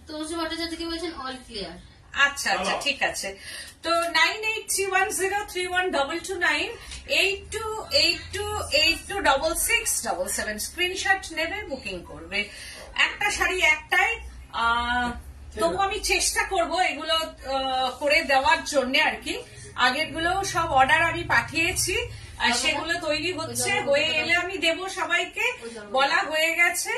তনুশ্রী ভট্টাচার্য থেকে বলছেন all clear. আচ্ছা আচ্ছা ঠিক আছে। তো 9831021229 8282826677 স্ক্রিনশট নেবে, বুকিং করবে। একটা শাড়ি একটাই, তবু আমি চেষ্টা করব এগুলো করে দেওয়ার জন্য আর কি। আগের গুলো সব অর্ডার আমি পাঠিয়েছি, সেগুলো তৈরি হচ্ছে, হয়ে এলে আমি দেবো সবাইকে, বলা হয়ে গেছে।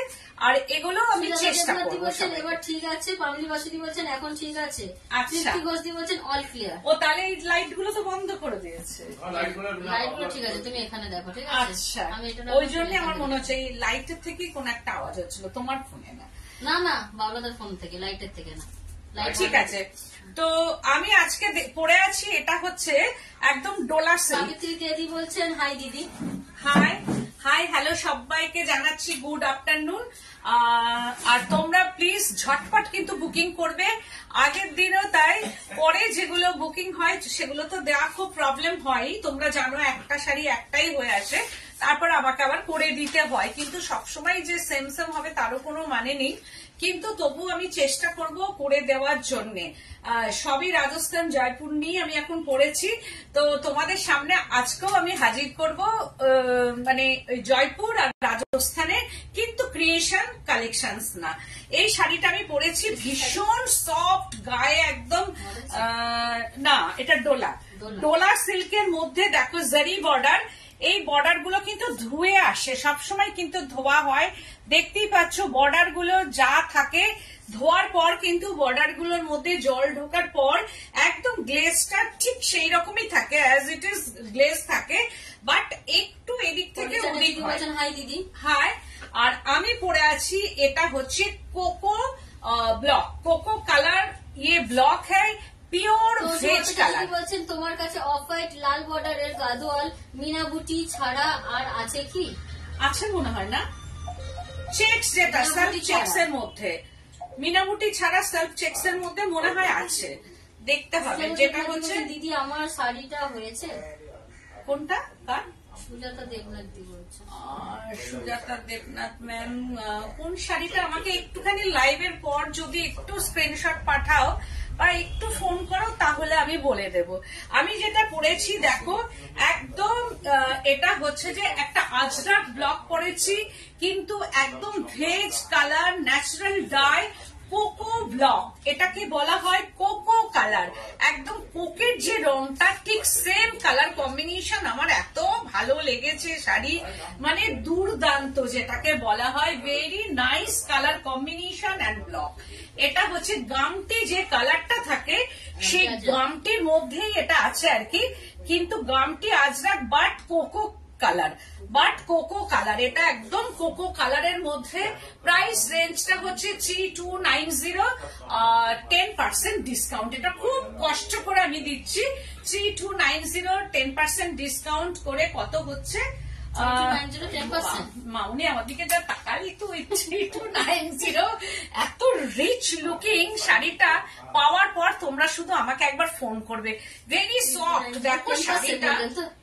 আর এগুলো আমি চেষ্টা করব। এবার ঠিক আছে। পামলি বাসুদি বলছেন এখন ঠিক আছে। আচ্ছা, ঘোষদি বলছেন অল ক্লিয়ার। ও তাহলে এই লাইট গুলো তো বন্ধ করে দিয়েছে। লাইট গুলো ঠিক আছে, তুমি এখানে দেখো ঠিক আছে। আচ্ছা, ওই জন্য আমার মনে হচ্ছে এই লাইটের থেকে কোন একটা আওয়াজ হচ্ছিল, তোমার ফোনে না। না না, বাবলাদার ফোন থেকে, লাইটের থেকে না। ঠিক আছে। তো আমি আজকে পরে আছি, এটা হচ্ছে একদম ডোলার সিল্ক। দিদি বলছেন হাই দিদি। হাই হাই, হ্যালো সবাইকে জানাচ্ছি গুড আফটারনুন। আর তোমরা প্লিজ ঝটপট কিন্তু বুকিং করবে। আগের দিনও তাই, পরে যেগুলো বুকিং হয় সেগুলো তো দেওয়া খুব প্রবলেম হয়, তোমরা জানো একটা শাড়ি একটাই হয়ে আসে, তারপর আমাকে আবার করে দিতে হয়। কিন্তু সবসময় যে সেম সেম হবে তারও কোনো মানে নেই, কিন্তু তবু আমি চেষ্টা করব করে দেওয়ার জন্য। সবই রাজস্থান জয়পুর নিয়ে আমি এখন পড়েছি, তো তোমাদের সামনে আজকেও আমি হাজির করব মানে জয়পুর আর রাজস্থানে, কিন্তু ক্রিয়েশন কালেকশনস না। এই শাড়িটা আমি পরেছি, ভীষণ সফট গায়ে একদম, না এটা ডোলা সিল্কের মধ্যে দেখো জারি বর্ডার। এই বর্ডার গুলো কিন্তু ধুয়ে আসে, সবসময় কিন্তু ধোয়া হয়, দেখতেই পাচ্ছ বর্ডার গুলো যা থাকে, ধোয়ার পর কিন্তু বর্ডার গুলোর মধ্যে জল ঢোকার পর একদম গ্লেজটা ঠিক সেই রকমই থাকে, অ্যাজ ইট ইজ গ্লেজ থাকে, বাট একটু এদিক থেকে ওদিক হয়। হাই দিদি। হাই। আর আমি পরে আছি, এটা হচ্ছে কোকো ব্লক, কোকো কালার ইয়ে ব্লক হ্যায়, পিওর ভেজ কালার। বলছেন তোমার কাছে অফ হোয়াইট লাল বর্ডারের গাদোয়াল মিনাবুটি ছাড়া আর আছে কি? আছে মনে হয় না, চেকস যেটা সেলফ চেকস এর মধ্যে, মিনাবুটি ছাড়া সেলফ চেকস এর মধ্যে মনে হয় আছে, দেখতে হবে। যেটা হচ্ছে দিদি আমার শাড়িটা হয়েছে কোনটা, কার? সুজাতা দেবনাথ দি বলছে। সুজাতা দেবনাথ ম্যাম কোন শাড়িটা, আমাকে একটুখানি লাইভের পর যদি একটু স্ক্রিনশট পাঠাও বা একটু ফোন করো তাহলে আমি বলে দেব। আমি যেটা পরেছি দেখো, একদম এটা হচ্ছে যে একটা আজরাক ব্লক পরেছি, কিন্তু একদম veg colour, natural die, cocoa block, এটাকে বলা হয় কোকো কালার। একদম কোকের যে রংটা ঠিক সেম কালার কম্বিনেশন, আমার এত ভালো লেগেছে শাড়ি, মানে দুর্দান্ত, যেটাকে বলা হয় very nice colour combination and block. এটা হচ্ছে গামটি যে কালারটা থাকে সেই গামটির মধ্যেই এটা আছে আর কি, কিন্তু গামটি আজরাক বাট কোকো কালার, এটা একদম কোকো কালারের মধ্যে। প্রাইস রেঞ্জটা হচ্ছে 3290, 10% ডিসকাউন্ট, এটা খুব কষ্ট করে আমি দিচ্ছি। 3290 10% ডিসকাউন্ট করে কত হচ্ছে? মাউনি আমার দিকে যা তাকালি তো, 3290, এত রিচ লুকিং শাড়িটা পাওয়ার পর তোমরা শুধু আমাকে একবার ফোন করবে। ভেরি সফট, দেখো শাড়িটা,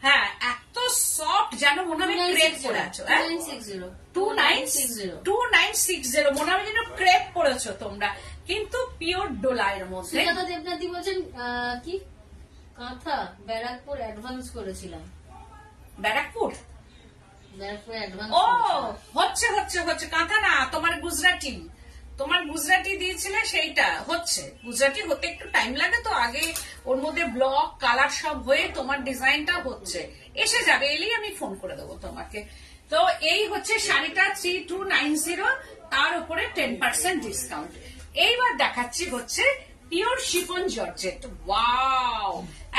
হ্যাঁ এত সফট যেন মনে হবে ক্রেপ পরে আছো। 2960 মনে হবে যেন ক্রেপ পরেছো তোমরা, কিন্তু পিওর ডোলাইয়ের মধ্যে। দেবনাথী বলছেন কি কাঁথা ব্যারাকপুর অ্যাডভান্স করেছিলাম। ব্যারাকপুর ও হচ্ছে কাঁথা না, তোমার গুজরাটি দিয়েছিলে সেইটা হচ্ছে। গুজরাটি হতে একটু টাইম লাগে তো, আগে ওর মধ্যে ব্লক কালার সব হয়ে তোমার ডিজাইনটা হচ্ছে, এসে যাবে, এলেই আমি ফোন করে দেবো তোমাকে। তো এই হচ্ছে শাড়িটা 3290, তার উপরে 10% ডিসকাউন্ট। এইবার দেখাচ্ছি হচ্ছে পিওর শিফন জর্জেট। ওয়াও,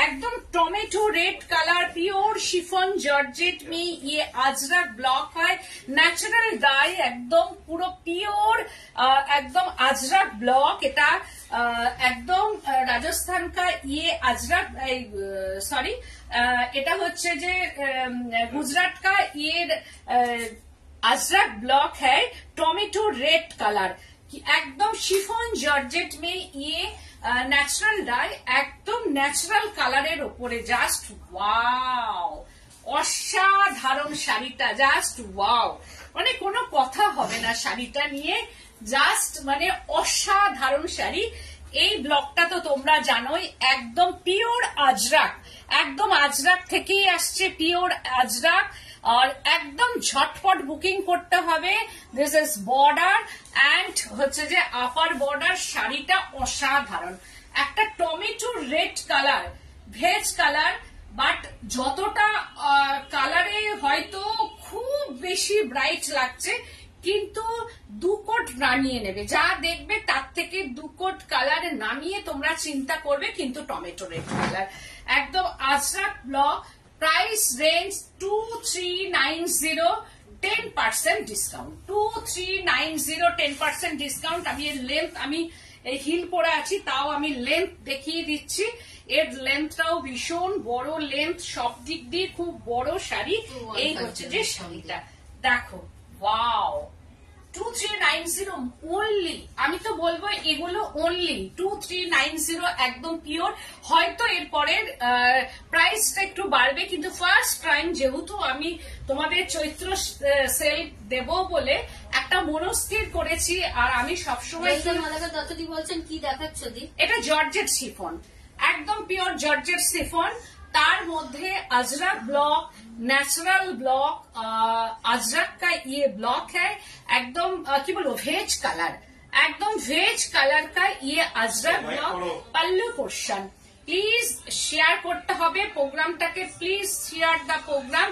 एकदम tomato red colour, pure chiffon georgette में ये अजरक ब्लॉक है, नेचुरल डाई, एकदम पूरा प्योर एकदम अजरक ब्लॉक। এটা একদম রাজস্থান का ये अजरक, सॉरी এটা হচ্ছে যে गुजरात का ये अजरक ब्लॉक है, टोमेटो रेड कलर, एकदम शिफन जॉर्जेट में ये ন্যাচারাল ডাই, একদম ন্যাচারাল কালারের ওপরে, জাস্ট ওয়াও, অসাধারণ শাড়িটা, জাস্ট ওয়াও, মানে কোনো কথা হবে না শাড়িটা নিয়ে। জাস্ট মানে অসাধারণ শাড়ি। এই ব্লকটা তো তোমরা জানোই, একদম পিওর আজরাক, একদম আজরাক থেকেই আসছে, পিওর আজরাক। আর একদম ঝটপট বুকিং করতে হবে। দিস ইজ বর্ডার অ্যান্ড হচ্ছে যে আপার বর্ডার। শাড়িটা অসাধারণ, একটা tomato red colour, veg colour, but যতটা কালারে হয়তো খুব বেশি ব্রাইট লাগছে, কিন্তু 2 কোট নামিয়ে নেবে, যা দেখবে তার থেকে 2 কোট কালারে নামিয়ে তোমরা চিন্তা করবে, কিন্তু টমেটো রেড কালার, একদম Ajrak block. Price range 2390, 10% discount, 2390, 10% discount. আমি এর লেন্থ, আমি এই হিল পরে আছি তাও আমি লেন্থ দেখিয়ে দিচ্ছি। এর লেন্থটাও ভীষণ বড় লেন্থ, সব দিক দিয়ে খুব বড় শাড়ি। এই হচ্ছে যে শাড়িটা, দেখো, ওয়াও, 2390 অনলি। আমি তো বলবো এগুলো অনলি 2390, একদম পিওর। হয়তো এরপরের প্রাইসটা একটু বাড়বে, কিন্তু ফার্স্ট টাইম যেহেতু আমি তোমাদের চৈত্র সেল দেব বলে একটা মনস্থির করেছি। আর আমি সবসময় বলছেন কি দেখাচ্ছ দি, এটা জর্জেট শিফন, একদম পিওর জর্জেট শিফন। तार मध्य ajrak block, natural block, ajrak का ये ब्लॉक है, एकदम की बोलो वेज कलर, एकदम वेज कलर का ये ajrak block. Pallu portion please share करते হবে প্রোগ্রামটাকে, please share the programme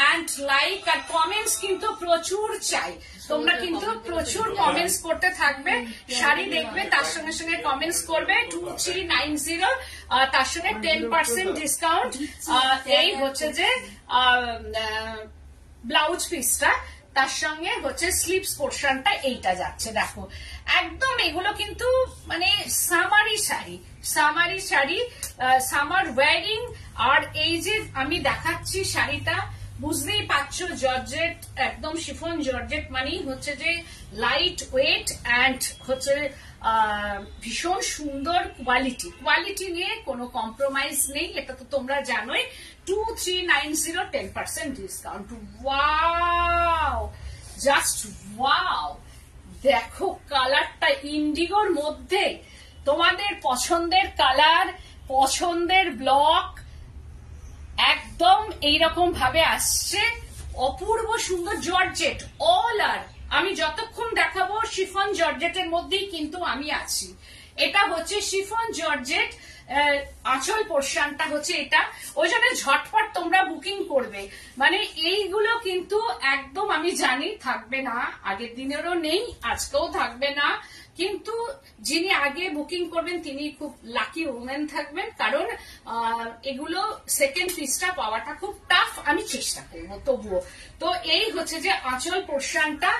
and like আর কমেন্টস কিন্তু প্রচুর চাই। তোমরা কিন্তু প্রচুর কমেন্টস করতে থাকবে, শাড়ি দেখবে তার সঙ্গে সঙ্গে কমেন্টস করবে। 2390 তার সঙ্গে 10% ডিসকাউন্ট। এই হচ্ছে যে ব্লাউজ পিসটা, তার সঙ্গে হচ্ছে স্লিভস পোর্শনটা এইটা যাচ্ছে। দেখো একদম এগুলো কিন্তু মানে summery sari, summery sari, summer wearing. আর এই যে আমি দেখাচ্ছি শাড়িটা, বুঝতেই পারছো জর্জেট, একদম শিফন জর্জেট মানেই হচ্ছে যে লাইট ওয়েট অ্যান্ড হচ্ছে ভীষণ সুন্দর কোয়ালিটি, কোয়ালিটি নিয়ে কোনো কম্প্রোমাইজ নেই, এটা তো তোমরা জানোই। 2390 10% ডিসকাউন্ট। ওয়াও, জাস্ট ওয়াও, দেখো কালারটা ইন্ডিগোর মধ্যে, তোমাদের পছন্দের কালার, পছন্দের ব্লক, একদম এইরকম ভাবে আসছে, অপূর্ব সুন্দর জর্জেট অল আর। আমি যতক্ষণ দেখাবো শিফন জর্জেটের মধ্যেই কিন্তু আমি আছি। এটা হচ্ছে শিফন জর্জেট, আঁচল পোর্শনটা হচ্ছে এটা, ওই জন্য ঝটপট তোমরা বুকিং করবে। মানে এইগুলো কিন্তু একদম আমি জানি থাকবে না, আগের দিনেরও নেই, আজকেও থাকবে না, কিন্তু যিনি আগে বুকিং করবেন তিনি খুব লাকি ওমেন থাকবেন, কারণ এগুলো সেকেন্ড পিসটা পাওয়াটা খুব টাফ, আমি চেষ্টা করবো তবুও। তো এই হচ্ছে যে আঁচল পোর্শনটা,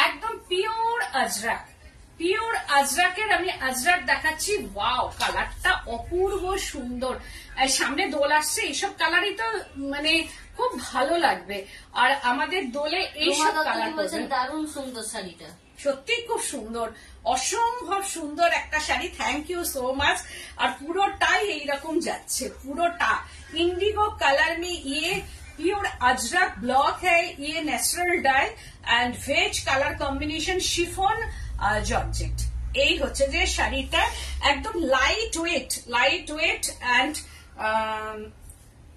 একদম পিওর আজরাক, পিওর আজরাকের আমি আজরাক দেখাচ্ছি। ওয়াও, কালারটা অপূর্ব সুন্দর, সামনে দোল আসছে, এইসব কালারই তো মানে খুব ভালো লাগবে। আর আমাদের দোলে এইসব কালার দারুণ সুন্দর শাড়িটা, সত্যি খুব সুন্দর, অসম্ভব সুন্দর একটা sari. Thank you so much. আর পুরোটাই এইরকম যাচ্ছে, পুরোটা इंडिगो कलर में ये प्योर अजरक ब्लॉक है, ये natural dye and veg colour combination chiffon georgette. এই হচ্ছে যে শাড়িটা একদম লাইট ওয়েট এন্ড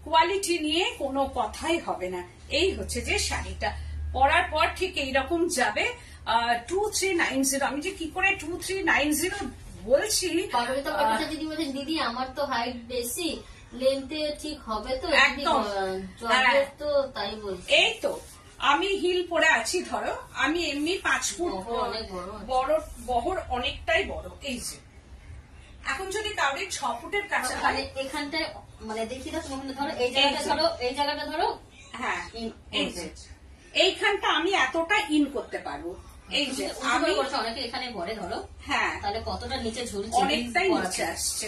কোয়ালিটি নিয়ে কোনো কথাই হবে না। এই হচ্ছে যে শাড়িটা পরার পর ঠিক এইরকম যাবে। 2390, আমি যে কি করে 2390 বলছি, দিদি আমার তো হাইট বেশি, লেন্থে ঠিক হবে তো একদম, তো তাই বলছি। এই তো আমি হিল পরে আছি, ধরো আমি এমনি 5 ফুট বড়, বহর অনেকটাই বড়। এই যে এখন যদি কাউরে 6 ফুটের কাছে এখানটায় মানে দেখি তো, তুমি ধরো এই জায়গাটা ধরো, এই জায়গাটা ধরো, হ্যাঁ এই যে এইখানটা আমি এতটা ইন করতে পারবো। এই যে আমি অনেকে এখানে ভরে ধরো, হ্যাঁ তাহলে কতটা নিচে ঝুলছে, অনেকটাই নিচে আসছে,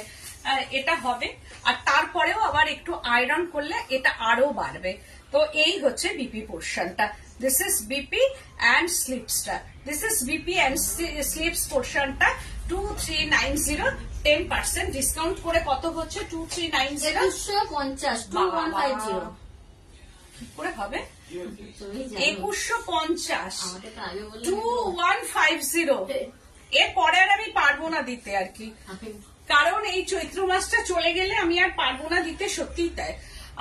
এটা হবে। আর তারপরেও আবার একটু আয়রন করলে এটা আরো বাড়বে। তো এই হচ্ছে বিপি পোর্শনটা, দিস ইজ বিপি অ্যান্ড স্লিপসটা, this is BP and slips পোর্শনটা। 2390 10% ডিসকাউন্ট করে কত হচ্ছে? 2390 2150 2150 কি করে হবে? তুমি জানো 2150 আমাকে তো আগে বললে 2150। এরপরে আর আমি পারবো না দিতে আর কি, কারণ এই চৈত্র মাসটা চলে গেলে আমি আর পারবো না দিতে, সত্যিই তাই।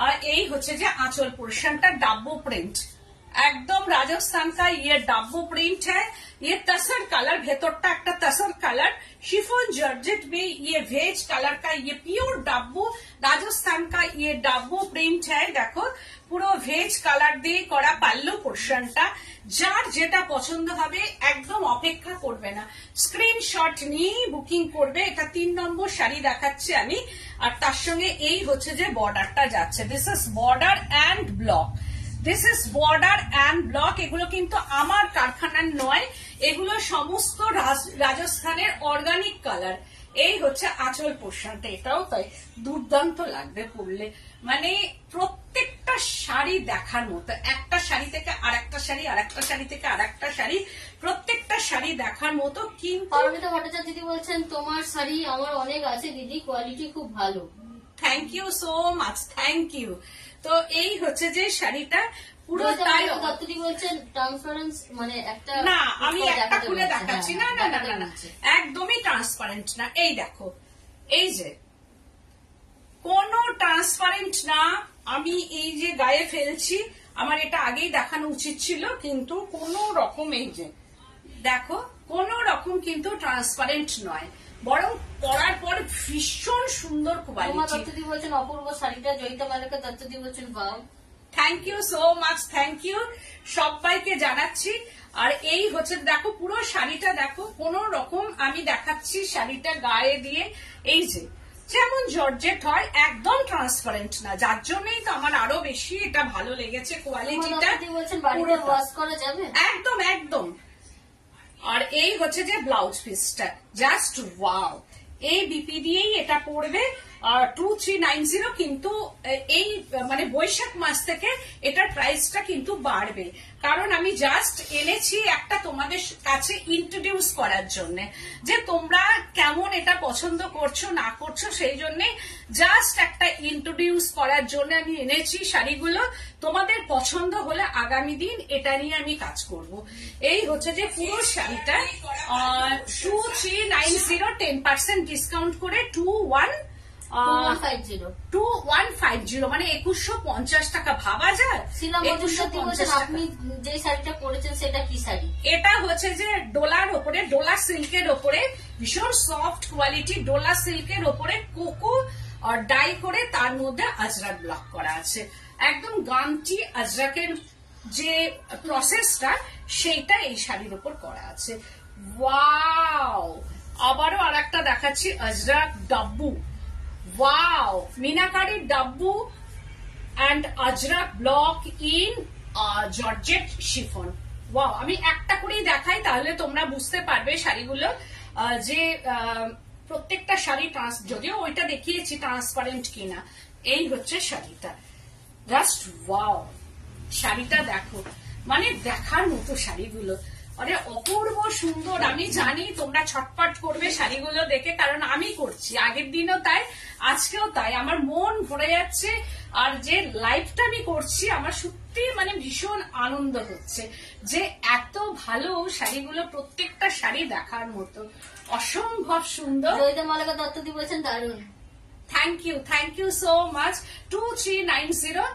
আর এই হচ্ছে যে আঁচল পোর্শনটা ডাব্বো প্রিন্ট, एकदम राजस्थान का ये डाब्बो प्रिंट है। ये तसर कलर, भेतरटा একটা तसर कलर, शिफॉन जॉर्जेट में ये वेज कलर का ये प्योर डाब्बो राजस्थान का ये डाब्बो प्रिंट है। देखो পুরো ভেজ কালার দিয়ে করা পাল্লু পোর্শনটা, যার যেটা পছন্দ হবে একদম অপেক্ষা করবে না, স্ক্রিনশট নিয়ে বুকিং করবে। এটা 3 নম্বর শাড়ি দেখাচ্ছি আমি, আর তার সঙ্গে এই হচ্ছে যে বর্ডারটা যাচ্ছে, this is border and block, this is border and block. এগুলো কিন্তু আমার কারখানার নয়, এগুলো সমস্ত রাজস্থানের অর্গানিক কালার। এই হচ্ছে আঁচল পোর্শনটা, এটাও তাই দুর্দান্ত লাগবে পরলে, মানে প্রত্যেকটা শাড়ি দেখার মতো, একটা শাড়ি থেকে আরেকটা শাড়ি, আরেকটা শাড়ি থেকে আরেকটা শাড়ি, প্রত্যেকটা শাড়ি দেখার মতো। কিন্তু পারমিতা ভট্টাচার্য দিদি বলছেন তোমার শাড়ি আমার অনেক আছে দিদি, কোয়ালিটি খুব ভালো। Thank you so much, thank you. তো এই হচ্ছে যে শাড়িটা পুরো তাই। দত্তদি বলছেন ট্রান্সপারেন্স মানে একটা, না আমি একটা খুলে দেখাচ্ছি, না না না না একদমই ট্রান্সপারেন্ট না। এই দেখো, এই যে কোনো ট্রান্সপারেন্ট না, আমি এই যে গায়ে ফেলছি, আমার এটা আগেই দেখানো উচিত ছিল, কিন্তু কোন রকম এই যে দেখো কোন রকম কিন্তু ট্রান্সপারেন্ট নয়, বরং পরার পর ভীষণ সুন্দর কোয়ালিটি। দত্তদি বলছেন অপূর্ব শাড়িটা, জয়িতা মালিকা দত্তদি বলছেন বাহ। Thank you so much, thank you সবাইকে জানাচ্ছি। আর এই হচ্ছে দেখো পুরো শাড়িটা দেখো, কোন রকম আমি দেখাচ্ছি শাড়িটা গায়ে দিয়ে, এই যে যেমন জর্জেট হয়, একদম ট্রান্সপারেন্ট না, যার জন্যই তো আমার আরো বেশি এটা ভালো লেগেছে কোয়ালিটিটা। একদম একদম। আর এই হচ্ছে যে ব্লাউজ পিসটা, জাস্ট ওয়াও। এই বিপি দিয়েই এটা পড়বে 2390, কিন্তু এই মানে বৈশাখ মাস থেকে এটার প্রাইসটা কিন্তু বাড়বে, কারণ আমি জাস্ট এনেছি একটা তোমাদের কাছে ইন্ট্রোডিউস করার জন্য, যে তোমরা কেমন এটা পছন্দ করছো না করছো, সেই জন্য জাস্ট একটা ইন্ট্রোডিউস করার জন্য আমি এনেছি শাড়িগুলো। তোমাদের পছন্দ হলে আগামী দিন এটা নিয়ে আমি কাজ করব। এই হচ্ছে যে পুরো শাড়িটা 2390, 10% ডিসকাউন্ট করে 2150, মানে 2150 টাকা। ভাবা যায়? আপনি যে শাড়িটা পরেছেন সেটা কি শাড়ি? এটা হচ্ছে যে ডোলার ওপরে, ডোলা সিল্কের ওপরে, ভীষণ সফট কোয়ালিটি ডোলা সিল্কের ওপরে কোকো আর ডাই করে তার মধ্যে আজরাক ব্লক করা আছে। একদম গামটি আজরাকের যে প্রসেসটা সেইটা এই শাড়ির উপর করা আছে। ওয়াও! আবারও আর একটা দেখাচ্ছি, ajrak dabu. Wow! Meenakari dabu and ajrak block in georgette chiffon. Wow! আমি একটা করেই দেখাই, তাহলে তোমরা বুঝতে পারবে শাড়িগুলো যে প্রত্যেকটা শাড়ি যদিও ওইটা দেখিয়েছি ট্রান্সপারেন্ট কিনা। এই হচ্ছে শাড়িটা, জাস্ট ওয়াও! শাড়িটা দেখো, মানে দেখার মতো শাড়িগুলো, আরে অপূর্ব সুন্দর। আমি জানি তোমরা ছটপট করবে শাড়িগুলো দেখে, কারণ আমি করছি, আগের দিনও তাই, আজকেও তাই। আমার মন ভরে যাচ্ছে, আর যে লাইভটা আমি করছি আমার সত্যি মানে ভীষণ আনন্দ হচ্ছে যে এত ভালো শাড়িগুলো, প্রত্যেকটা শাড়ি দেখার মতো, অসম্ভব সুন্দর। জয়িতা মালিকা দত্তদি বলছেন দারুণ। Thank you so much. 2390,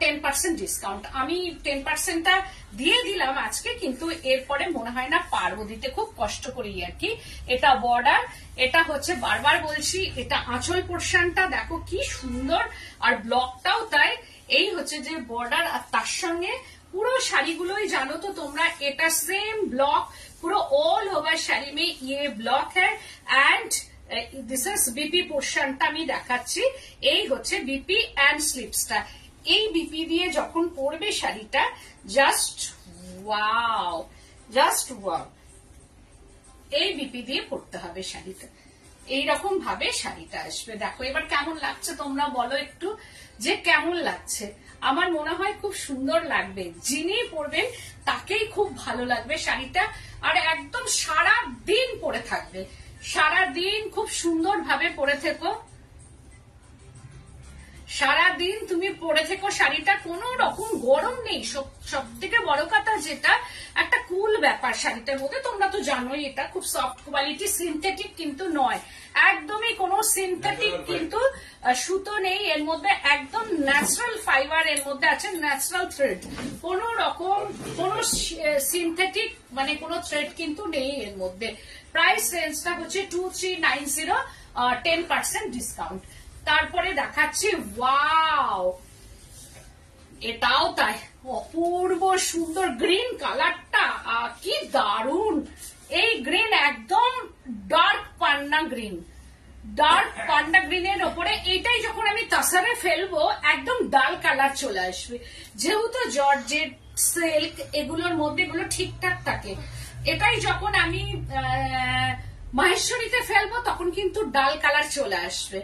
10% discount. আমি 10%টা দিয়ে দিলাম আজকে, কিন্তু এরপরে মনে হয় না পারবো দিতে, খুব কষ্ট করি আর কি। এটা বর্ডার, এটা হচ্ছে বারবার বলছি, এটা আঁচল পোর্শনটা দেখো কি সুন্দর, আর ব্লকটাও তাই। এই হচ্ছে যে বর্ডার, আর তার সঙ্গে পুরো শাড়িগুলোই জানো তো তোমরা, এটা সেম ব্লক পুরো অল ওভার শাড়ি মে ইয়ে ব্লক হ্যায়। অ্যান্ড দিস ইজ বিপি পোর্শনটা আমি দেখাচ্ছি, এই হচ্ছে বিপি অ্যান্ড স্লিপসটা। এই বিপি দিয়ে যখন পরবে শাড়িটা, জাস্ট ওয়াও, জাস্ট ওয়াও! এই বিপি দিয়ে পরতে হবে শাড়িটা, এইরকম ভাবে শাড়িটা আসবে। দেখো এবার কেমন লাগছে তোমরা বলো একটু, যে কেমন লাগছে। আমার মনে হয় খুব সুন্দর লাগবে, যিনি পরবেন তাকেই খুব ভালো লাগবে শাড়িটা, আর একদম সারা দিন পরে থাকবে, সারা দিন খুব সুন্দর ভাবে পরে থেকো, সারাদিন তুমি পরে থেকো শাড়িটা, কোনো রকম গরম নেই। সব থেকে বড় কথা যেটা, একটা কুল ব্যাপার শাড়িটার মধ্যে। তোমরা তো জানোই এটা খুব সফট কোয়ালিটি, সিনথেটিক কিন্তু নয়, একদমই কোনো সিনথেটিক কিন্তু সুতো নেই এর মধ্যে, একদম ন্যাচারাল ফাইবার এর মধ্যে আছে, ন্যাচারাল থ্রেড, কোনো রকম কোনো সিনথেটিক মানে কোনো থ্রেড কিন্তু নেই এর মধ্যে। প্রাইস রেঞ্জটা হচ্ছে 2390, 10% ডিসকাউন্ট। তারপরে দেখাচ্ছি, ওয়াও, এটাও তাই, অপূর্ব সুন্দর গ্রিন কালারটা, কি দারুন। এই গ্রিন একদম ডার্ক পান্না গ্রিন, ডার্ক পান্ডা গ্রিনের ওপরে এইটাই যখন আমি তাসারে ফেলবো একদম ডাল কালার চলে আসবে, যেহেতু জর্জেট সিল্ক এগুলোর মধ্যে এগুলো ঠিকঠাক থাকে। এটাই যখন আমি মাহেশ্বরীতে ফেলবো তখন কিন্তু ডাল কালার চলে আসবে,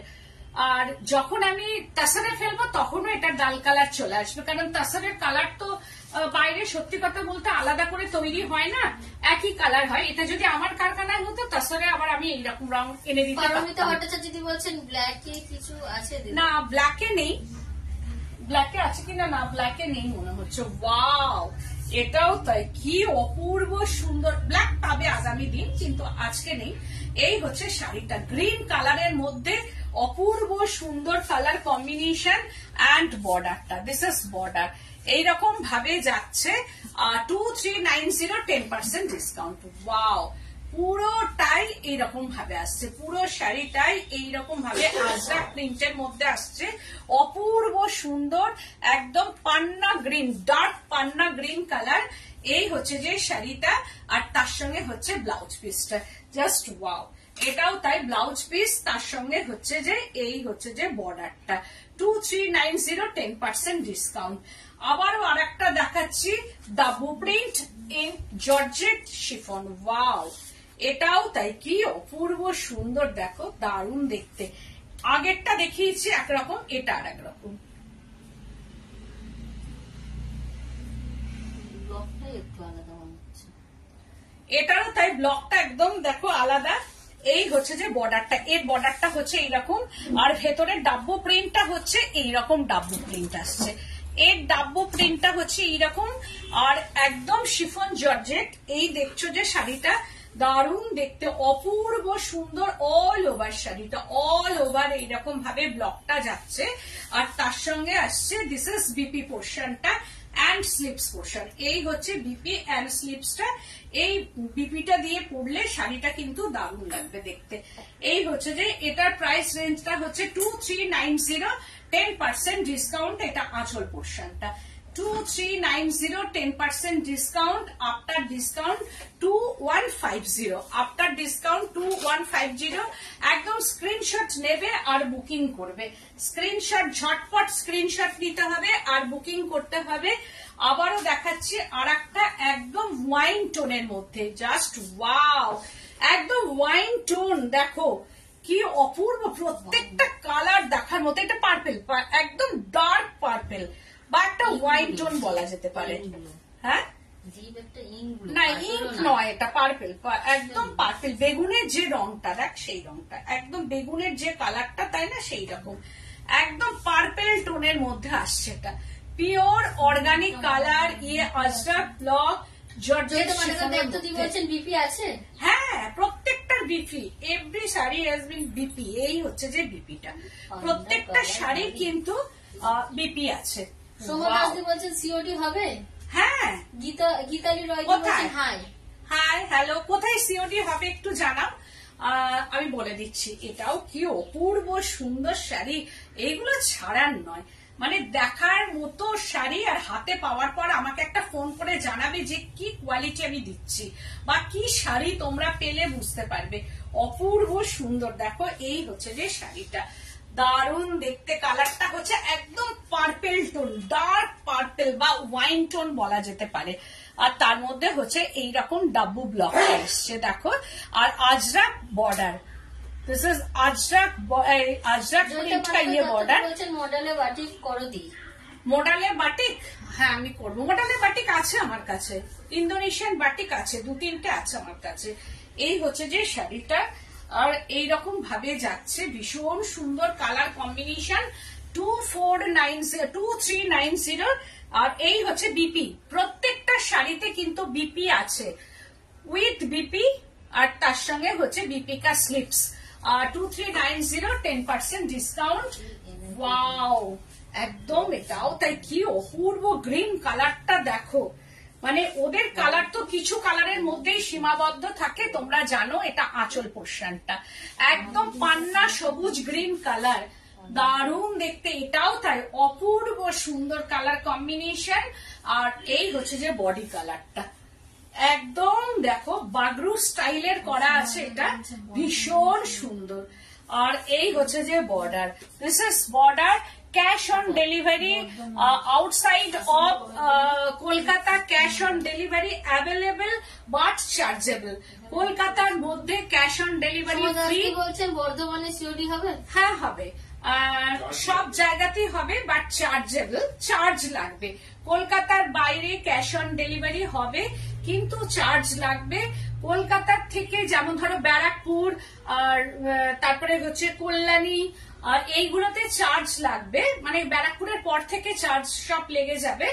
আর যখন আমি তাসারে ফেলবো তখনও এটা ডাল কালার চলে আসবে, কারণ তাসারের কালার তো বাইরে সত্যি কথা বলতে আলাদা করে তৈরি হয় না, একই কালার হয়। এটা যদি আমার কারখানায় হতো তাসারে আবার আমি এইরকম রং এনে দিতে পারতাম। ভট্টাচার্য দিদি বলছেন ব্ল্যাকে কিছু আছে? না, ব্ল্যাকে নেই। ব্ল্যাকে আছে কিনা, না ব্ল্যাকে নেই মনে হচ্ছে। ওয়াও, এটাও তাই, কি অপূর্ব সুন্দর। ব্ল্যাক পাবে আগামী দিন, কিন্তু আজকে নেই। এই হচ্ছে শাড়িটা, গ্রিন কালারের মধ্যে অপূর্ব সুন্দর কালার কম্বিনেশন অ্যান্ড বর্ডারটা, দিস ইজ বর্ডার, এইরকম ভাবে যাচ্ছে 2390, 10% ডিসকাউন্ট। ওয়াও, পুরোটাই এইরকম ভাবে আসছে, পুরো শাড়িটাই এইরকম ভাবে আজরাক প্রিন্টের মধ্যে আসছে, অপূর্ব সুন্দর, একদম পান্না গ্রিন, ডার্ক পান্না গ্রিন কালার। এই হচ্ছে যে শাড়িটা, আর তার সঙ্গে হচ্ছে ব্লাউজ পিসটা, জাস্ট ওয়াও। এটাও তাই, ব্লাউজ পিস, তার সঙ্গে হচ্ছে যে এই হচ্ছে যে বর্ডারটা, 2390, 10% ডিসকাউন্ট। আবারও আর একটা দেখাচ্ছি, dabu print in georgette chiffon. Wow, এটাও তাই, কি অপূর্ব সুন্দর, দেখো দারুণ দেখতে। আগেরটা দেখিয়েছি একরকম, এটা আর একরকম। এটারও তাই, ব্লকটা একদম দেখো আলাদা। এই হচ্ছে যে বর্ডারটা, এর বর্ডারটা হচ্ছে এইরকম, আর ভেতরের ডাব্বু প্রিন্টটা হচ্ছে এইরকম ডাব্বু প্রিন্ট আসছে। এর ডাব্বু প্রিন্টটা হচ্ছে এইরকম, আর একদম শিফন জর্জেট। এই দেখছো যে শাড়িটা দারুণ দেখতে, অপূর্ব সুন্দর, অল ওভার শাড়িটা, অল ওভার এইরকম ভাবে ব্লকটা যাচ্ছে, আর তার সঙ্গে আসছে দিস ইজ বিপি পোর্শনটা অ্যান্ড স্লিপস পোর্শন। এই হচ্ছে বিপি অ্যান্ড স্লিপসটা, এই বিপিটা দিয়ে পরলে শাড়িটা কিন্তু দারুণ লাগবে দেখতে। এই হচ্ছে যে এটার প্রাইস রেঞ্জটা হচ্ছে 2390, 10% ডিসকাউন্ট। এটা আঁচল পোর্শনটা 2390, 10% discount. After discount 2150, after discount 2150। একদম স্ক্রিনশট নেবে আর বুকিং করবে, স্ক্রিনশট, ঝটপট স্ক্রিনশট নিতে হবে আর বুকিং করতে হবে। আবারও দেখাচ্ছি আর একটা একদম ওয়াইন টোনের মধ্যে, জাস্ট ওয়াও, একদম ওয়াইন টোন, দেখো কি অপূর্ব, প্রত্যেকটা কালার দেখার মতো। এটা পার্পেল, একদম ডার্ক পার্পেল বা একটা ওয়াইন টোন বলা যেতে পারে। হ্যাঁ, না ইঙ্ক নয়, এটা পার্পেল, একদম পার্পেল, বেগুনের যে রংটা, দেখ সেই রংটা, একদম বেগুনের যে কালারটা, তাই না, সেই রকম একদম পার্পেল টোনের মধ্যে আসছে। এটা পিওর অর্গানিক কালার, ইয়ে আজরাক ব্লক জর্জেট শিফনের। বিপি আছে? হ্যাঁ, প্রত্যেকটার BP, every sari has been BP. এই হচ্ছে যে বিপিটা, প্রত্যেকটা শাড়ি কিন্তু বিপি আছে। সোমাদি বলছেন সিওডি হবে? হ্যাঁ, গীতালি রয় বলছেন হাই হাই হ্যালো, কোথায় সিওডি হবে একটু জানাও, আমি বলে দিচ্ছি। এটাও কি অপূর্ব সুন্দর শাড়ি, এইগুলো ছাড়ার নয়, মানে দেখার মতো শাড়ি। আর হাতে পাওয়ার পর আমাকে একটা ফোন করে জানাবে যে কি কোয়ালিটি আমি দিচ্ছি বা কি শাড়ি তোমরা পেলে বুঝতে পারবে। অপূর্ব সুন্দর, দেখো এই হচ্ছে যে শাড়িটা, দারুণ দেখতে। কালারটা হচ্ছে একদম পার্পেল টোন, ডার্ক পার্পেল বা ওয়াইন টোন বলা যেতে পারে, আর তার মধ্যে হচ্ছে এইরকম ডাব্বু ব্লক এসছে, দেখো। আর ajrak border, this is ajrak, ajrak print কা ইয়ে বর্ডার। মডেলে বাটিক করো দি, মডেলে বাটিক, হ্যাঁ আমি করবো। মডেলে বাটিক আছে আমার কাছে, ইন্দোনেশিয়ান বাটিক আছে, 2-3টে আছে আমার কাছে। এই হচ্ছে যে শাড়িটা, আর এইরকম ভাবে যাচ্ছে, ভীষণ সুন্দর কালার কম্বিনেশন, 2390। আর এই হচ্ছে বিপি, প্রত্যেকটা শাড়িতে কিন্তু বিপি আছে, উইথ বিপি, আর তার সঙ্গে হচ্ছে বিপি কা স্লিপস। 2390, 10% ডিসকাউন্ট। ওয়াও, একদম এটাও তাই, কি অপূর্ব গ্রিন কালারটা দেখো, মানে ওদের কালার তো কিছু কালারের মধ্যেই সীমাবদ্ধ থাকে, তোমরা জানো। এটা আঁচল পোর্শনটা একদম পান্না সবুজ গ্রিন কালার, দারুণ দেখতে। এটাও তাই, অপূর্ব সুন্দর কালার কম্বিনেশন। আর এই হচ্ছে যে বডি কালারটা, একদম দেখো বাগরু স্টাইলের করা আছে, এটা ভীষণ সুন্দর। আর এই হচ্ছে যে border, this is border. Cash on delivery outside of Kolkata, cash on delivery available but chargeable. কলকাতার মধ্যে ক্যাশ অন ডেলিভারি ফ্রি। বলছেন বর্ধমানে সিওডি হবে? হ্যাঁ হবে, সব জায়গাতেই হবে, বাট চার্জেবল, চার্জ লাগবে। কলকাতার বাইরে ক্যাশ অন ডেলিভারি হবে, কিন্তু চার্জ লাগবে। কলকাতার থেকে যেমন ধরো ব্যারাকপুর, আর তারপরে হচ্ছে কল্যাণী, এইগুলোতে চার্জ লাগবে, মানে ব্যারাকপুরের পর থেকে চার্জ সব লেগে যাবে।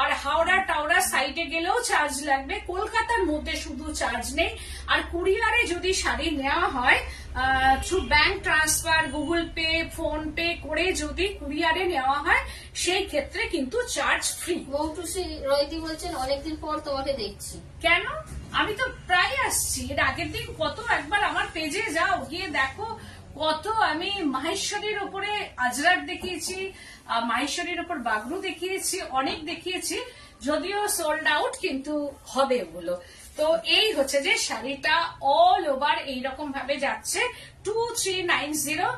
আর হাওড়া টাওড়া সাইডে গেলেও চার্জ লাগবে, কলকাতার মধ্যে শুধু চার্জ নেই। আর কুরিয়ারে যদি শাড়ি নেওয়া হয় through bank transfer, Google pay, phone pay করে যদি কুরিয়ারে নেওয়া হয়, সেই ক্ষেত্রে কিন্তু চার্জ ফ্রি। মৌটুসি রয়দি বলছেন অনেকদিন পর তোমাকে দেখছি। কেন, আমি তো প্রায় আসছি। এর আগের দিন কত একবার আমার পেজে যাও, গিয়ে দেখো কত আমি মাহেশ্বরীর উপরে আজরাক দেখিয়েছি, মাহেশ্বরীর উপর বাগরু দেখিয়েছি, অনেক দেখিয়েছি, যদিও সোল্ড আউট, কিন্তু হবে ওগুলো। তো এই হচ্ছে যে শাড়িটা অল ওভার এইরকম ভাবে যাচ্ছে 2390,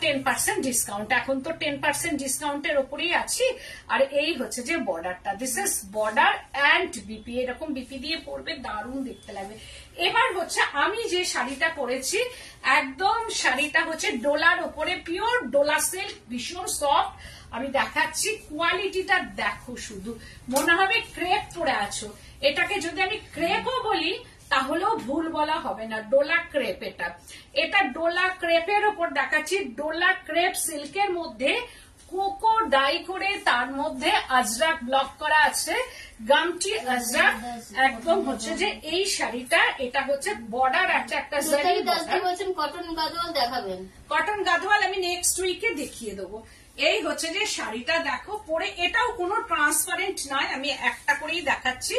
10% ডিসকাউন্ট। এখন তো 10% ডিসকাউন্টের উপরেই আছি। আর এই হচ্ছে যে বর্ডারটা, this is border and BP, এরকম বিপি দিয়ে পরবে, দারুণ দেখতে লাগবে। এবার হচ্ছে আমি যে শাড়িটা পরেছি, একদম শাড়িটা হচ্ছে ডোলার উপরে, পিওর ডোলা সিল্ক, ভীষণ সফট। আমি দেখাচ্ছি, কোয়ালিটিটা দেখো, শুধু মনে হবে ক্রেপ পরে আছো। এটাকে যদি আমি ক্রেপও বলি তাহলেও ভুল বলা হবে না, ডোলা ক্রেপ। এটা ডোলা ক্রেপের ওপর দেখাচ্ছি, ডোলা ক্রেপ সিল্কের মধ্যে কোকো ডাই করে তার মধ্যে আজরাক ব্লক করা আছে, গামটি আজরাক। একদম হচ্ছে যে এই শাড়িটা, এটা হচ্ছে বর্ডার আছে একটা জারি বর্ডার। বলছেন কটন গাদোয়াল দেখাবেন? কটন গাদোয়াল আমি নেক্সট উইকে দেখিয়ে দেবো। এই হচ্ছে যে শাড়িটা দেখো পরে, এটাও কোনো ট্রান্সপারেন্ট নয়, আমি একটা করেই দেখাচ্ছি।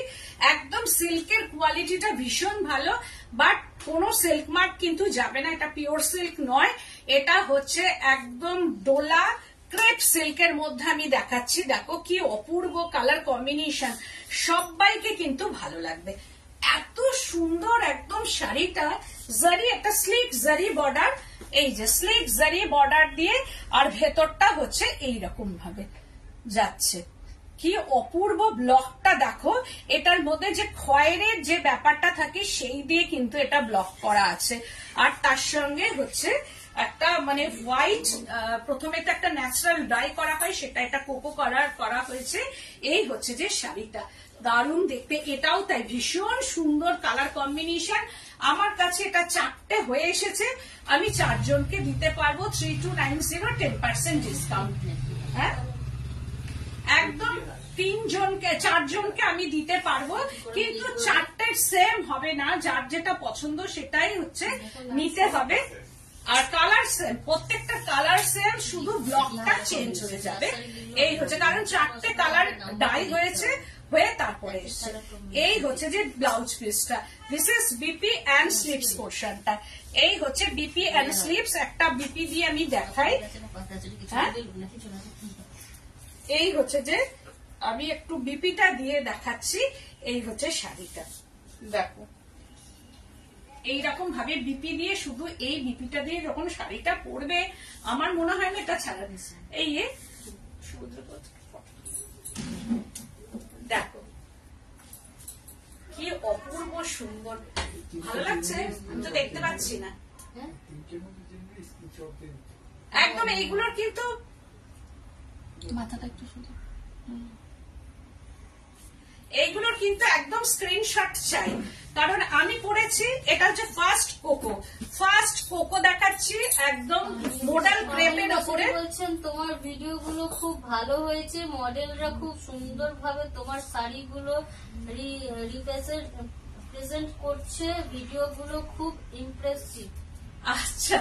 একদম সিল্কের কোয়ালিটিটা ভীষণ ভালো, বাট কোনো সিল্ক মার্ক কিন্তু যাবে না, এটা পিওর সিল্ক নয়, এটা হচ্ছে একদম ডোলা ক্রেপ সিল্কের মধ্যে আমি দেখাচ্ছি। দেখো কি অপূর্ব কালার কম্বিনেশন, সবাইকে কিন্তু ভালো লাগবে। এত সুন্দর একদম শাড়িটা, জারি, একটা স্লিক জারি বর্ডার, এই যে স্লিক জারি বর্ডার দিয়ে, আর ভেতরটা হচ্ছে এইরকম ভাবে যাচ্ছে। কি অপূর্ব ব্লকটা দেখো, এটার মধ্যে যে খয়েরের যে ব্যাপারটা থাকে সেই দিয়ে কিন্তু এটা ব্লক করা আছে। আর তার সঙ্গে হচ্ছে একটা মানে হোয়াইট, প্রথমে তো একটা ন্যাচারাল ডাই করা হয়, সেটা একটা কোকো কালার করা হয়েছে। এই হচ্ছে যে শাড়িটা, দারুণ দেখতে। এটাও তাই, ভীষণ সুন্দর কালার কম্বিনেশন। আমার কাছে এটা 4টে হয়ে এসেছে, আমি 4 জনকে দিতে পারবো 3290, 10% ডিসকাউন্ট। হ্যাঁ, একদম 4 জনকে আমি দিতে পারবো, কিন্তু 4টে সেম হবে না, যার যেটা পছন্দ সেটাই হচ্ছে নিতে হবে। আর কালার সেম, প্রত্যেকটা কালার সেম, শুধু ব্লকটা চেঞ্জ হয়ে যাবে। এই হচ্ছে কারণ 4টে কালার ডাই হয়েছে, হয়ে তারপরে এসছে। এই হচ্ছে যে ব্লাউজ পিসটা, this is BP and slips পোর্শনটা। এই হচ্ছে বিপি অ্যান্ড স্লিপস। একটা বিপি দিয়ে আমি দেখাই। হ্যাঁ, এই হচ্ছে যে আমি একটু বিপিটা দিয়ে দেখাচ্ছি। এই হচ্ছে শাড়িটা, দেখো এইরকম ভাবে বিপি দিয়ে, শুধু এই বিপিটা দিয়ে যখন শাড়িটা পরবে, আমার মনে হয় না এটা ছাড়া। এই দেখো কি অপূর্ব সুন্দর, ভালো লাগছে, আমি তো দেখতে পাচ্ছি না। একদম এইগুলোর কিন্তু মাথাটা একটু শুধু, এইগুলোর কিন্তু একদম স্ক্রিনশট চাই, কারণ আমি পড়েছি এটা হচ্ছে ফার্স্ট কোকো দেখাচ্ছি একদম মডেল ক্রেপের ওপরে। বলছেন তোমার ভিডিও গুলো খুব ভালো হয়েছে, মডেলরা খুব সুন্দর ভাবে তোমার শাড়িগুলো প্রেজেন্ট করছে, ভিডিও গুলো খুব ইমপ্রেসিভ। আচ্ছা,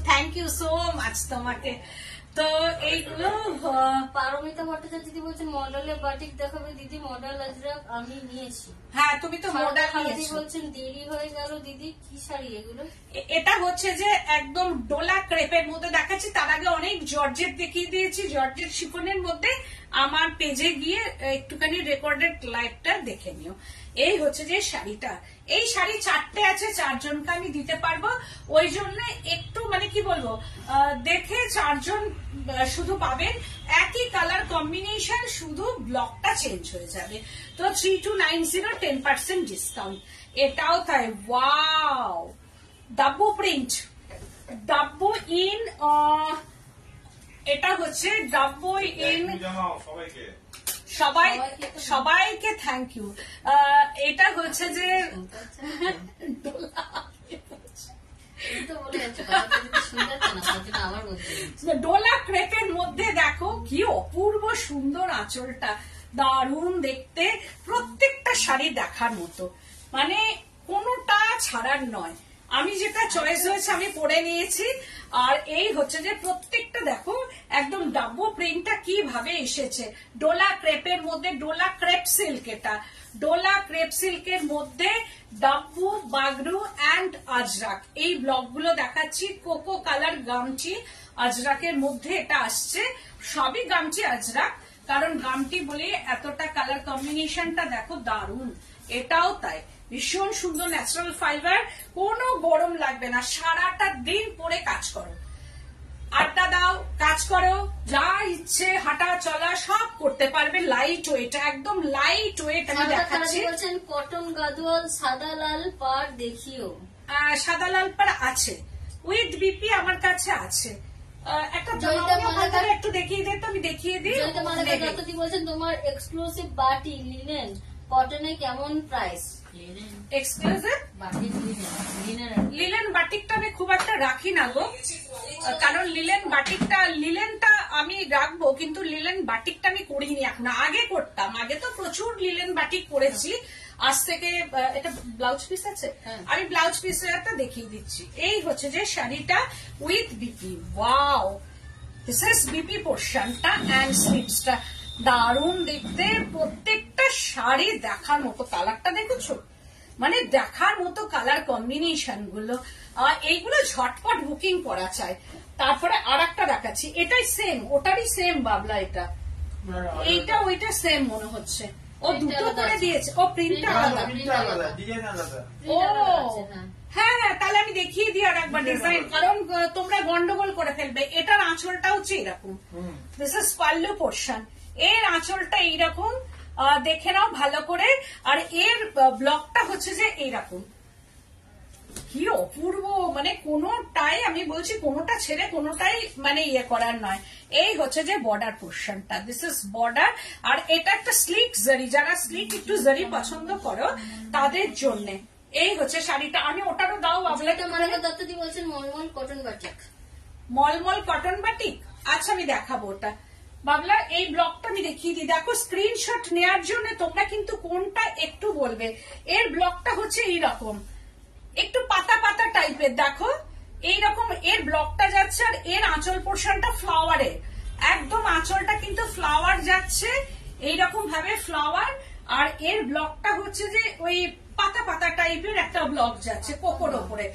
থ্যাংক ইউ সো মাচ তোমাকে। তো এইগুলো পারমিতা ভট্টাচার্য দিদি বলছেন মডেলের বাটিক দেখাবে দিদি, মডেল আজরাক আমি নিয়েছি। হ্যাঁ, তুমি তো মডেল নিয়েছো। বলছেন দেরি হয়ে গেল দিদি, কি শাড়ি এগুলো? এটা হচ্ছে যে একদম ডোলা ক্রেপের মধ্যে দেখাচ্ছি, তার আগে অনেক জর্জেট দেখিয়ে দিয়েছি, জর্জেট শিফনের মধ্যে। আমার পেজে গিয়ে একটুখানি রেকর্ডেড লাইভটা দেখে নিও। এই হচ্ছে যে শাড়িটা, এই শাড়ি 4টে আছে, 4 জনকে আমি দিতে পারবো, ওই জন্য একটু মানে কি বলবো, দেখে 4 জন শুধু পাবেন, একই কালার কম্বিনেশন, শুধু ব্লকটা চেঞ্জ হয়ে যাবে। তো 3290 10% ডিসকাউন্ট। এটাও তাই, wow, dabu print, dabu in, এটা হচ্ছে ডাব্বু ইন, সবাইকে থ্যাংক ইউ। এটা হচ্ছে যে ডোলা ক্রেপের মধ্যে দেখো কি অপূর্ব সুন্দর আঁচলটা, দারুণ দেখতে, প্রত্যেকটা শাড়ি দেখার মতো, মানে কোনোটা ছাড়ার নয়। আমি যেটা চয়েস হয়েছে আমি পরে নিয়েছি। আর এই হচ্ছে যে প্রত্যেকটা দেখো একদম ডাব্বু প্রিন্টটা কিভাবে এসেছে, ডোলা ক্রেপের মধ্যে, ডোলা ক্রেপ সিল্ক, এটা ডোলা ক্রেপ সিল্কের মধ্যে ডাব্বু, বাগরু অ্যান্ড আজরাক, এই ব্লকগুলো দেখাচ্ছি। কোকো কালার গামটি আজরাকের মধ্যে এটা আসছে, সবই গামটি আজরাক, কারণ গামটি বলে এতটা কালার কম্বিনেশনটা দেখো দারুণ। এটাও তাই, ভীষণ সুন্দর ন্যাচারাল ফাইবার, কোনো গরম লাগবে না, সারাটা দিন পরে কাজ করো, আড্ডা দাও, কাজ করো, যা ইচ্ছে হাঁটা চলা সব করতে পারবে। লাইট ওয়েট, একদম লাইট ওয়েট। আমি দেখাচ্ছি, বলছেন কটন গাদোয়াল সাদা লাল পাড় দেখিও। সাদা লাল পাড় আছে, উইথ বিপি আমার কাছে আছে। একটা একটু দেখিয়ে দে, তো আমি দেখিয়ে দিই। বলছেন তোমার এক্সক্লুসিভ বাটি লিনেন কটনে কেমন প্রাইস? এক্সক্লুসিভ লিলেন বাটিকটা আমি খুব একটা রাখি না গো, কারণ লিলেনটা আমি রাখবো, কিন্তু লিলেন বাটিকটা আমি করিনি এখন, আগে করতাম, আগে তো প্রচুর লিলেন বাটিক করেছি। আজ থেকে এটা ব্লাউজ পিস আছে, আমি ব্লাউজ পিসটা দেখিয়ে দিচ্ছি। এই হচ্ছে যে শাড়িটা with BP, wow, this is BP পোর্শনটা অ্যান্ড স্লিভসটা, দারুণ দেখতে, প্রত্যেকটা শাড়ি দেখার মতো, কালারটা দেখেছো, মানে দেখার মতো কালার কম্বিনেশন গুলো। এইগুলো ঝটপট বুকিং করা চাই। তারপরে আর একটা দেখাচ্ছি, এটাই সেম, ওটারই সেম বাবলা, এটা এইটা ওইটা সেম মনে হচ্ছে, ও দুটো করে দিয়েছে, ও প্রিন্টটা আলাদা, ও হ্যাঁ হ্যাঁ, তাহলে আমি দেখিয়ে দিই আর একবার ডিজাইন, কারণ তোমরা গন্ডগোল করে ফেলবে। এটার আঁচলটা হচ্ছে এরকম, দিস ইজ পাল্লু পোর্শন, এর আঁচলটা এইরকম, দেখে নাও ভালো করে। আর এর ব্লকটা হচ্ছে যে এইরকম, কি অপূর্ব, মানে কোনোটাই আমি বলছি, কোনোটা ছেড়ে কোনোটাই মানে ইয়ে করার নয়। এই হচ্ছে যে বর্ডার পোর্শনটা, দিস ইজ বর্ডার। আর এটা একটা স্লিক জারি, যারা স্লিক একটু জারি পছন্দ করো তাদের জন্য এই হচ্ছে শাড়িটা। আমি ওটারও দাও আপনাকে। দত্তদি বলছেন মলমল কটন বাটিক, মলমল কটন বাটিক, আচ্ছা আমি দেখাবো ওটা। বাবলা এই ব্লকটা আমি দেখিয়ে দিই, দেখো স্ক্রিনশট নেওয়ার জন্য তোমরা কিন্তু কোনটা একটু বলবে। এর ব্লকটা হচ্ছে এইরকম, একটু পাতা পাতা টাইপের, দেখো এইরকম এর ব্লকটা যাচ্ছে। আর এর আঁচল পোর্শনটা ফ্লাওয়ারের, একদম আঁচলটা কিন্তু ফ্লাওয়ার যাচ্ছে, এইরকম ভাবে ফ্লাওয়ার। আর এর ব্লকটা হচ্ছে যে ওই পাতা পাতা টাইপের একটা ব্লক যাচ্ছে কোকোর ওপরে।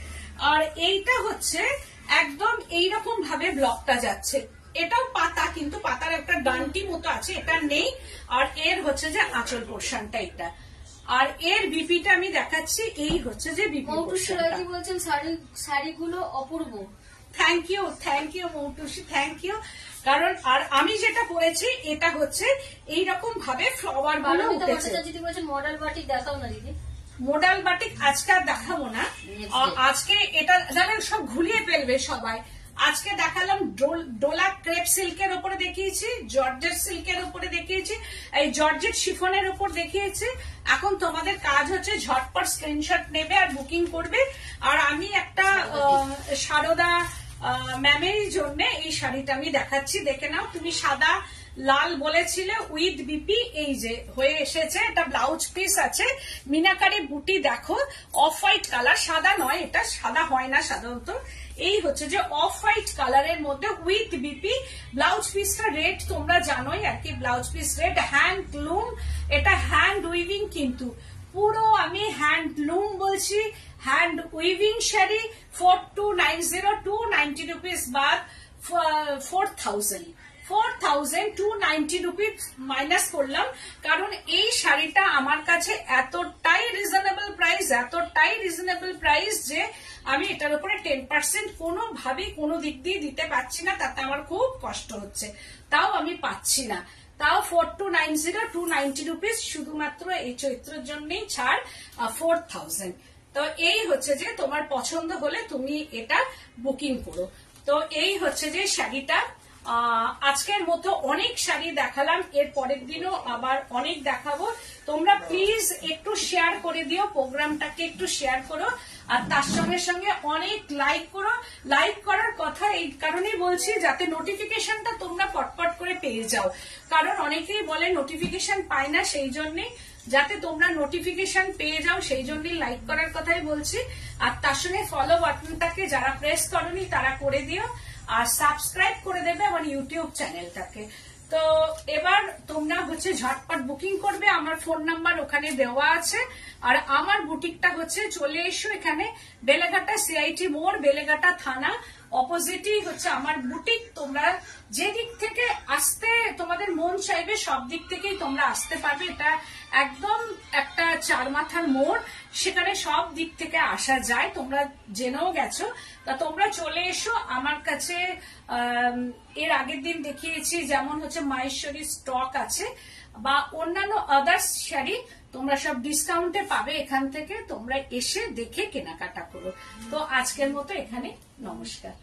আর এইটা হচ্ছে একদম এইরকম ভাবে ব্লকটা যাচ্ছে, এটাও পাতা, কিন্তু পাতার একটা ডান্টি মতো আছে, এটা নেই। আর এর হচ্ছে যে আঁচল পোর্শনটা এটা, আর এর বিপিটা আমি দেখাচ্ছি। এই হচ্ছে যে বিপি পোর্শনটা। বলছেন শাড়িগুলো অপূর্ব, thank you Moutushi, thank you. কারণ আর আমি যেটা পরেছি এটা হচ্ছে এইরকম ভাবে ফ্লাওয়ার গুলো উঠেছে। দিদি বলছেন মডেল বাটিক দেখাও না দিদি। মডেল বাটিক আজকে আর দেখাবো না, আজকে এটা জানেন সব ঘুরিয়ে ফেলবে সবাই। আজকে দেখালাম ডোলা ক্রেপ সিল্কের উপরে দেখিয়েছি, জর্জেট সিল্কের উপরে দেখিয়েছি, এই জর্জেট শিফনের উপর দেখিয়েছি। এখন তোমাদের কাজ হচ্ছে ঝটপট স্ক্রিনশট নেবে আর বুকিং করবে। আর আমি একটা সারদা ম্যামের জন্য এই শাড়িটা আমি দেখাচ্ছি, দেখে নাও। তুমি সাদা লাল বলেছিলে উইথ বিপি, এই যে হয়ে এসেছে। এটা ব্লাউজ পিস আছে, মিনাকারি বুটি দেখো, অফ হোয়াইট কালার, সাদা নয়, এটা সাদা হয় না সাধারণত। এই হচ্ছে যে অফ হোয়াইট কালারের মধ্যে উইথ বিপি। ব্লাউজ পিসটা রেড তোমরা জানোই আর কি, ব্লাউজ পিস রেড, হ্যান্ডলুম, এটা হ্যান্ড উইভিং, কিন্তু পুরো আমি হ্যান্ডলুম বলছি, হ্যান্ড উইভিং শাড়ি। 4290 রুপিস বাদ 4,290 রুপিস মাইনাস করলাম, কারণ এই শাড়িটা আমার কাছে এতটাই রিজনেবল প্রাইস যে আমি এটার উপরে 10% কোনোভাবেই কোনো দিক দিয়ে দিতে পারছি না, তাতে আমার খুব কষ্ট হচ্ছে, তাও আমি পাচ্ছি না। তাও 4290 রুপিস শুধুমাত্র এই চৈত্রের জন্যই ছাড় 4000। তো এই হচ্ছে যে তোমার পছন্দ হলে তুমি এটা বুকিং করো। তো এই হচ্ছে যে শাড়িটা। আজকের মতো অনেক শাড়ি দেখালাম, এর পরের দিনও আবার অনেক দেখাবো। তোমরা প্লিজ একটু শেয়ার করে দিও, প্রোগ্রামটাকে একটু শেয়ার করো, আর তার সঙ্গে সঙ্গে অনেক লাইক করো। লাইক করার কথা এই কারণেই বলছি, যাতে নোটিফিকেশনটা তোমরা পটপট করে পেয়ে যাও, কারণ অনেকেই বলে নোটিফিকেশন পায় না, সেই জন্যই যাতে তোমরা নোটিফিকেশন পেয়ে যাও সেই জন্যই লাইক করার কথাই বলছি। আর তার সঙ্গে ফলো বাটনটাকে যারা প্রেস করনি তারা করে দিও, আর সাবস্ক্রাইব করে দেবে আমার ইউটিউব চ্যানেলটাকে। তো এবার তোমরা হচ্ছে ঝটপট বুকিং করবে, আমার ফোন নাম্বার ওখানে দেওয়া আছে। আর আমার বুটিকটা হচ্ছে, চলে এসো এখানে, বেলেঘাটা সিআইটি মোড়, বেলেঘাটা থানা অপোজিটই হচ্ছে আমার বুটিক। তোমরা যে দিক থেকে আসতে তোমাদের মন চাইবে সব দিক থেকেই তোমরা আসতে পারবে। এটা একদম একটা চার মাথার মোড়, সেখানে সব দিক থেকে আসা যায়, তোমরা জেনেও গেছো। তা তোমরা চলে এসো আমার কাছে। এর আগের দিন দেখিয়েছি যেমন হচ্ছে মাহেশ্বরী স্টক আছে, বা অন্যান্য আদার্স শাড়ি তোমরা সব ডিসকাউন্টে পাবে এখান থেকে। তোমরা এসে দেখে কেনাকাটা করো। তো আজকের মতো এখানে, নমস্কার।